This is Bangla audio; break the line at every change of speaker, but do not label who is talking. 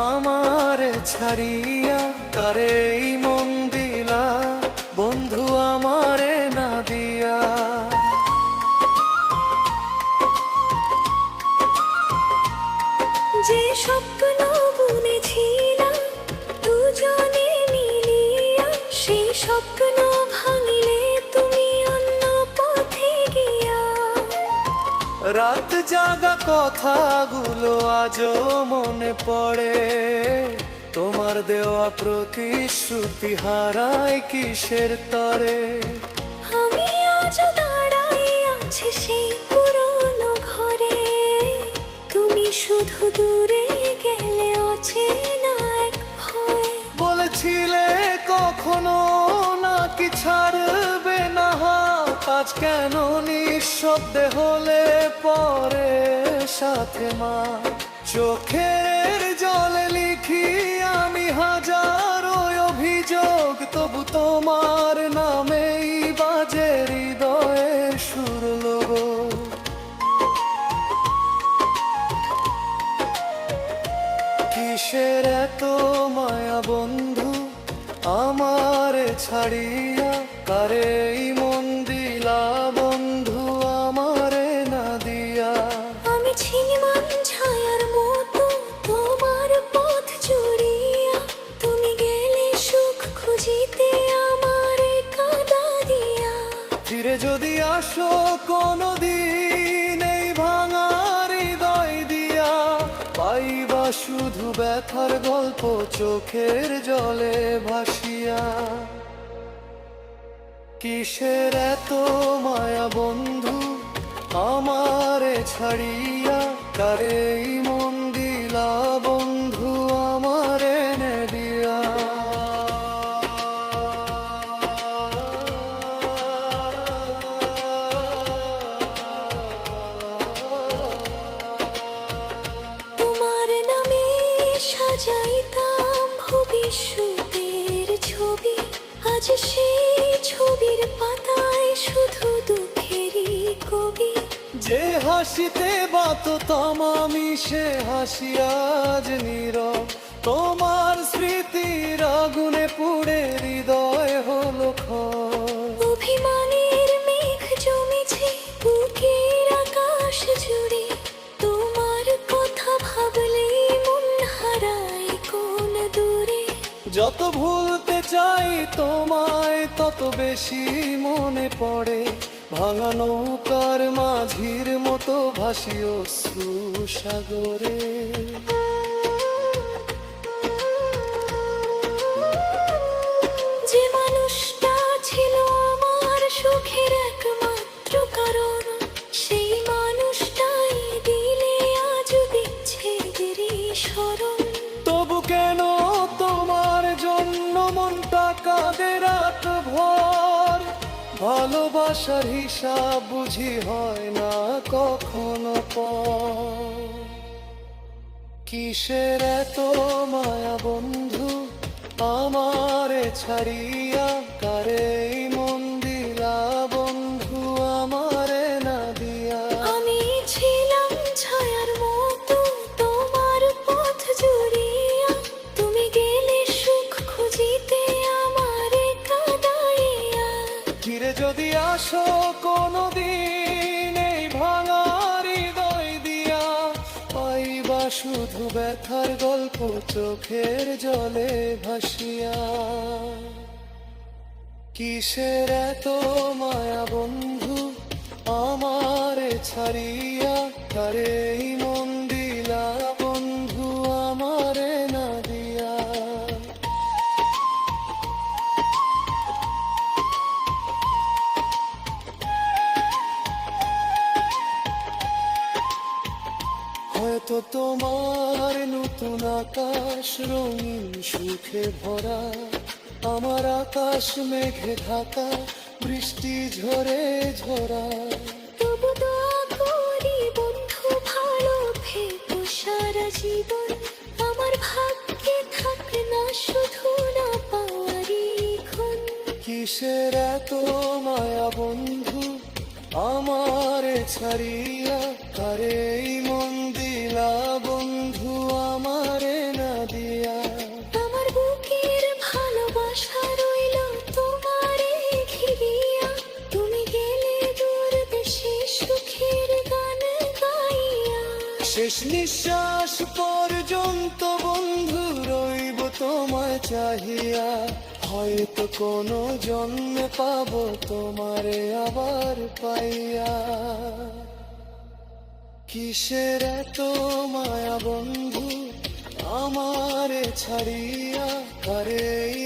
আমারে ছাড়িয়া কারে মন দিলা বন্ধু আমারে না দিয়া।
যে স্বপ্ন বুনেছিলাম দুজনে মিলিয়া, সেই স্বপ্ন ভাঙিলে তুমি অন্য পথে গিয়া।
রাত জাগা কথাগুলো আজও মনে পড়ে, তোমার দেওয়া প্রতিশ্রুতি হারায় কিসের তরে।
আমি আজ দাঁড়াই আছি সেই পুরনো ঘরে, তুমি শুধু দূরে গেলে অচেনা এক ভয়।
বলেছিলে কখনো নাকি ছাড়বে না হাত, আজ কেন নিঃশব্দে হলে পরে সাথে মা। চোখের জলে লিখি আমি হাজারো অভিযোগ, তবু তোমার নামেই বাজে হৃদয়ের সুর লোগো। কিসের এত মায়া বন্ধু আমারে ছাড়িয়া, কারে মন দিলা বন্ধু আমারে না দিয়া।
আমি ছিনিমান ছায়ার মতো তোমার পথ জুড়িয়া, তুমি গেলে সুখ খুঁজিতে আমারে কাঁদা দিয়া।
ফিরে যদি আসো কোনদিন এই ভাঙা হৃদয় দিয়া, পাইবা শুধু ব্যথার গল্প চোখের জলে ভাসিয়া। কিসের এত মায়া বন্ধু আমারে ছাড়িয়া, কারে মন দিলা বন্ধু আমারে নে দিয়া।
তোমার নামে সাজাইতাম ভবিষ্যতের ছবি, আজ সেই ছবির পাতায় শুধু দুঃখেরই কবি।
যে হাসিতে বাততাম আমি সে হাসি আজ নীরব, তোমার স্মৃতির আগুনে পুড়ে হৃদয় হলো ক্ষয়।
অভিমানের মেঘ জমেছে বুকের আকাশ জুড়ে, তোমার কথা ভাবলেই মন হারায় কোন দূরে।
যত ভুলতে চাই তোমায় তত বেশি মনে পড়ে, ভাঙা নৌকার মাঝির মতো ভাসি অশ্রু সাগরে।
যে মানুষটা ছিল আমার সুখের একমাত্র কারণ, সেই মানুষটাই দিলে আজ বিচ্ছেদেরই স্মরণ।
তবু কেন তোমার জন্য মনটা কাঁদে রাত ভর, ভালোবাসার হিসাব বুঝি হয় না কখনো পর। কিসের এত মায়া বন্ধু আমারে ছাড়িয়া, কারে মন দিলা বন্ধু আমারে না দিয়া।
আমি ছিলাম ছায়ার মতো তোমার পথ জুড়িয়া, তুমি গেলে সুখ খুঁজিতে আমারে কাঁদাইয়া।
ফিরে যদি আসো কোনদিন এই ভাঙা হৃদয় দিয়া, পাইবা শুধু ব্যথার গল্প চোখের জলে ভাসিয়া। কিসের এত মায়া বন্ধু আমারে ছাড়িয়া, কারে মন দিলা বন্ধু আমারে না দিয়া। হয়তো তোমার নতুন আকাশ রঙিন সুখে ভরা, আমার আকাশ মেঘে ঢাকা বৃষ্টি ঝরে ঝরা।
তবু দোয়া করি বন্ধু ভালো থেকো সারা জীবন, আমার ভাগ্যে থাকে না শুধু না পাওয়ারই ক্ষণ।
কিসের এত মায়া বন্ধু আমারে ছাড়িয়া, কারে মন দিলা বন্ধু আমারে না নিঃশ্বাস পর্যন্ত বন্ধু রইব তোমায় চাহিয়া, হয়তো কোনো জন্মে পাবো তোমারে আবার পাইয়া। কিসের এত মায়া বন্ধু আমারে ছাড়িয়া, কারে এই